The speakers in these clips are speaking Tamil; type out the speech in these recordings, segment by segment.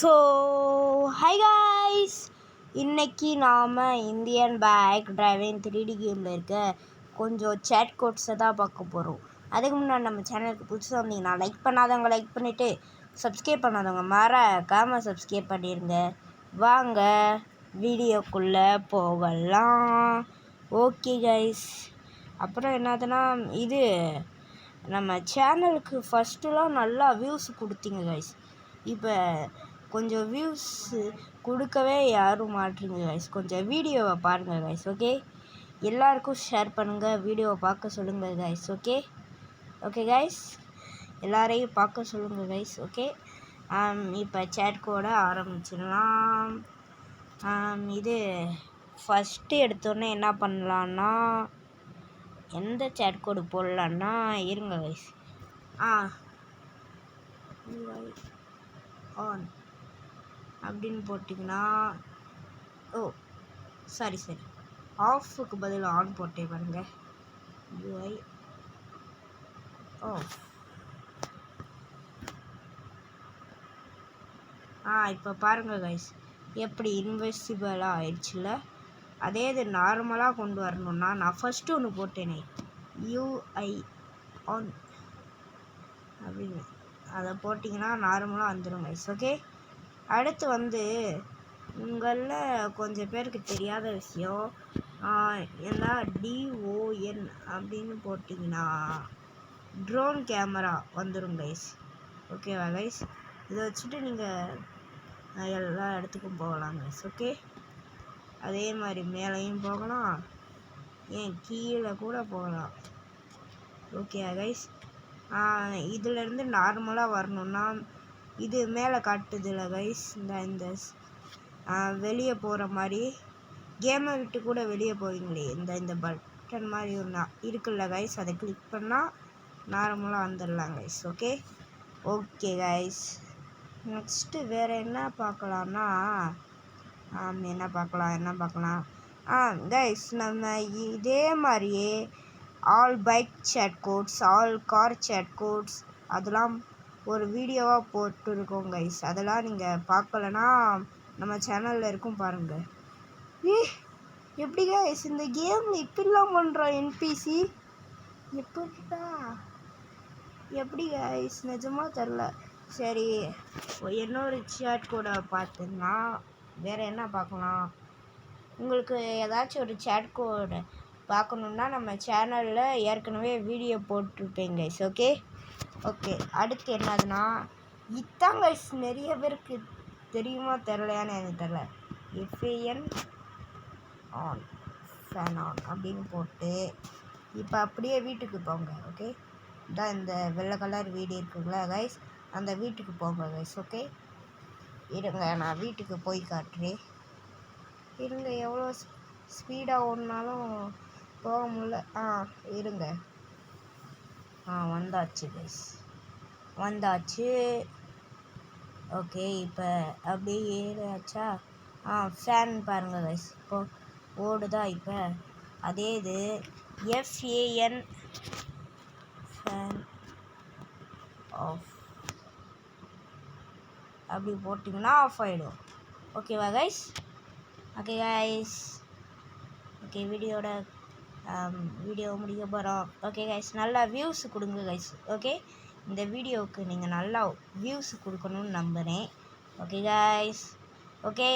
ஸோ ஹை காய்ஸ், இன்றைக்கி நாம் இந்தியன் பைக் டிரைவிங் 3D கேமில் இருக்க கொஞ்சம் சேட் கோட்ஸை தான் பார்க்க போகிறோம். அதுக்கு முன்னாடி நம்ம சேனலுக்கு புதுசாக வந்தீங்கன்னா லைக் பண்ணாதவங்க லைக் பண்ணிவிட்டு சப்ஸ்கிரைப் பண்ணாதவங்க மறக்காமல் சப்ஸ்கிரைப் பண்ணிடுங்க. வாங்க வீடியோக்குள்ளே போகலாம். ஓகே கைஸ், அப்புறம் என்னதுன்னா இது நம்ம சேனலுக்கு ஃபஸ்ட்டுலாம் நல்லா வியூஸ் கொடுத்தீங்க கைஸ். இப்போ கொஞ்சம் வியூஸ் கொடுக்கவே யாரும் மாட்றீங்க கைஸ். கொஞ்சம் வீடியோவை பாருங்கள் கைஸ். ஓகே, எல்லாருக்கும் ஷேர் பண்ணுங்கள், வீடியோவை பார்க்க சொல்லுங்கள் கைஸ். ஓகே ஓகே கைஸ், எல்லாரையும் பார்க்க சொல்லுங்கள் கைஸ். ஓகே, இப்போ சேட் கோட ஆரம்பிச்சிடலாம். இது ஃபஸ்ட்டு எடுத்தோடனே என்ன பண்ணலான்னா, எந்த சேட் கோடு போடலான்னா இருங்க கைஸ். ஆன் அப்படின்னு போட்டிங்கன்னா சரி ஆஃபுக்கு பதில் ஆன் போட்டே பாருங்க. UI off. இப்போ பாருங்கள் கைஸ், எப்படி இன்வெஸ்டிபிளாக ஆயிடுச்சுல. அதே இது நார்மலாக கொண்டு வரணுன்னா நான் ஃபஸ்ட்டு ஒன்று போட்டேனே யூஐ ஆன் அப்படின்னு, அதை போட்டிங்கன்னா நார்மலாக வந்துடும் கைஸ். ஓகே, அடுத்து உங்களில் கொஞ்சம் பேருக்கு தெரியாத விஷயம், ஏன்னா டிஓஎன் அப்படின்னு போட்டிங்கன்னா ட்ரோன் கேமரா வந்துடும் கைஸ். ஓகேவா கைஸ், இதை வச்சுட்டு நீங்கள் எல்லா இடத்துக்கும் போகலாம் கைஸ். ஓகே, அதே மாதிரி மேலேயும் போகலாம், ஏன் கீழே கூட போகலாம். ஓகேவா கைஸ், இதிலேருந்து நார்மலாக வரணுன்னா இது மேலே காட்டுதில்ல கைஸ், இந்த வெளியே போகிற மாதிரி கேமை விட்டு கூட வெளியே போவீங்களே, இந்த பட்டன் மாதிரி ஒன்று இருக்குல்ல கைஸ், அதை கிளிக் பண்ணால் நார்மலாக வந்துடலாம் guys. Okay okay guys, next வேறு என்ன பார்க்கலான்னா என்ன பார்க்கலாம் கைஸ், நம்ம இதே மாதிரியே all bike cheat codes, all car cheat codes அதெல்லாம் ஒரு வீடியோவாக போட்டுருக்கோம் கைஸ். அதெல்லாம் நீங்கள் பார்க்கலன்னா நம்ம சேனலில் இருக்கும் பாருங்கள். எப்படி கைஸ் இந்த கேமில் இப்படிலாம் பண்ணுறோம் என்பிசி, எப்படி கைஸ் நிஜமாக தெரில. சரி, இன்னொரு சேட் கோடை பார்த்துன்னா வேறு என்ன பார்க்கலாம். உங்களுக்கு ஏதாச்சும் ஒரு சேட் கோடு பார்க்கணுன்னா நம்ம சேனலில் ஏற்கனவே வீடியோ போட்டிருப்பேன் கைஸ். ஓகே, அடுத்து என்னதுன்னா இதான் கைஸ், நிறைய பேருக்கு தெரியுமா தெரிலையான்னு எனக்கு தெரில. எஃப்ஏஎன் ஆன், ஃபேன் ஆன் அப்படின்னு போட்டு இப்போ அப்படியே வீட்டுக்கு போங்க. ஓகே, இதான் இந்த வெள்ளை கலர் வீடு இருக்குங்களா கைஸ், அந்த வீட்டுக்கு போங்க கைஸ். ஓகே, இருங்க நான் வீட்டுக்கு போய் காட்டுறேன். இருங்க, எவ்வளோ ஸ்பீடாக ஓடினாலும் போக முடியல. இருங்க, வந்தாச்சு கைஸ், வந்தாச்சு. ஓகே, இப்போ அப்படியே ஏறியாச்சா. ஃபேன் பாருங்கள் கைஸ், இப்போ ஓடுதா. இப்போ அதே இது எஃப்ஏஎன் ஃபேன் ஆஃப் அப்படி போட்டிங்கன்னா ஆஃப் ஆகிடும். ஓகேவா கைஸ்? ஓகே, வீடியோ முடிக்க போகிறோம். ஓகே கைஸ், நல்லா வியூஸ் கொடுங்க கைஸ். ஓகே, இந்த வீடியோவுக்கு நீங்கள் நல்லா வியூஸ் கொடுக்கணும்னு நம்புகிறேன். ஓகே கைஸ், ஓகே,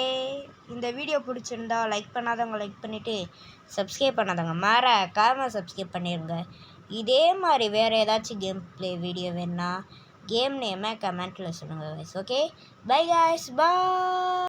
இந்த வீடியோ பிடிச்சிருந்தா லைக் பண்ணாதவங்க லைக் பண்ணிவிட்டு சப்ஸ்கிரைப் பண்ணாதவங்க மறக்காமல் சப்ஸ்கிரைப் பண்ணிடுங்க. இதே மாதிரி வேறு ஏதாச்சும் கேம் ப்ளே வீடியோ வேணுன்னா கேம் நேமை கமெண்ட்டில் சொல்லுங்கள் guys. Okay, bye guys, by.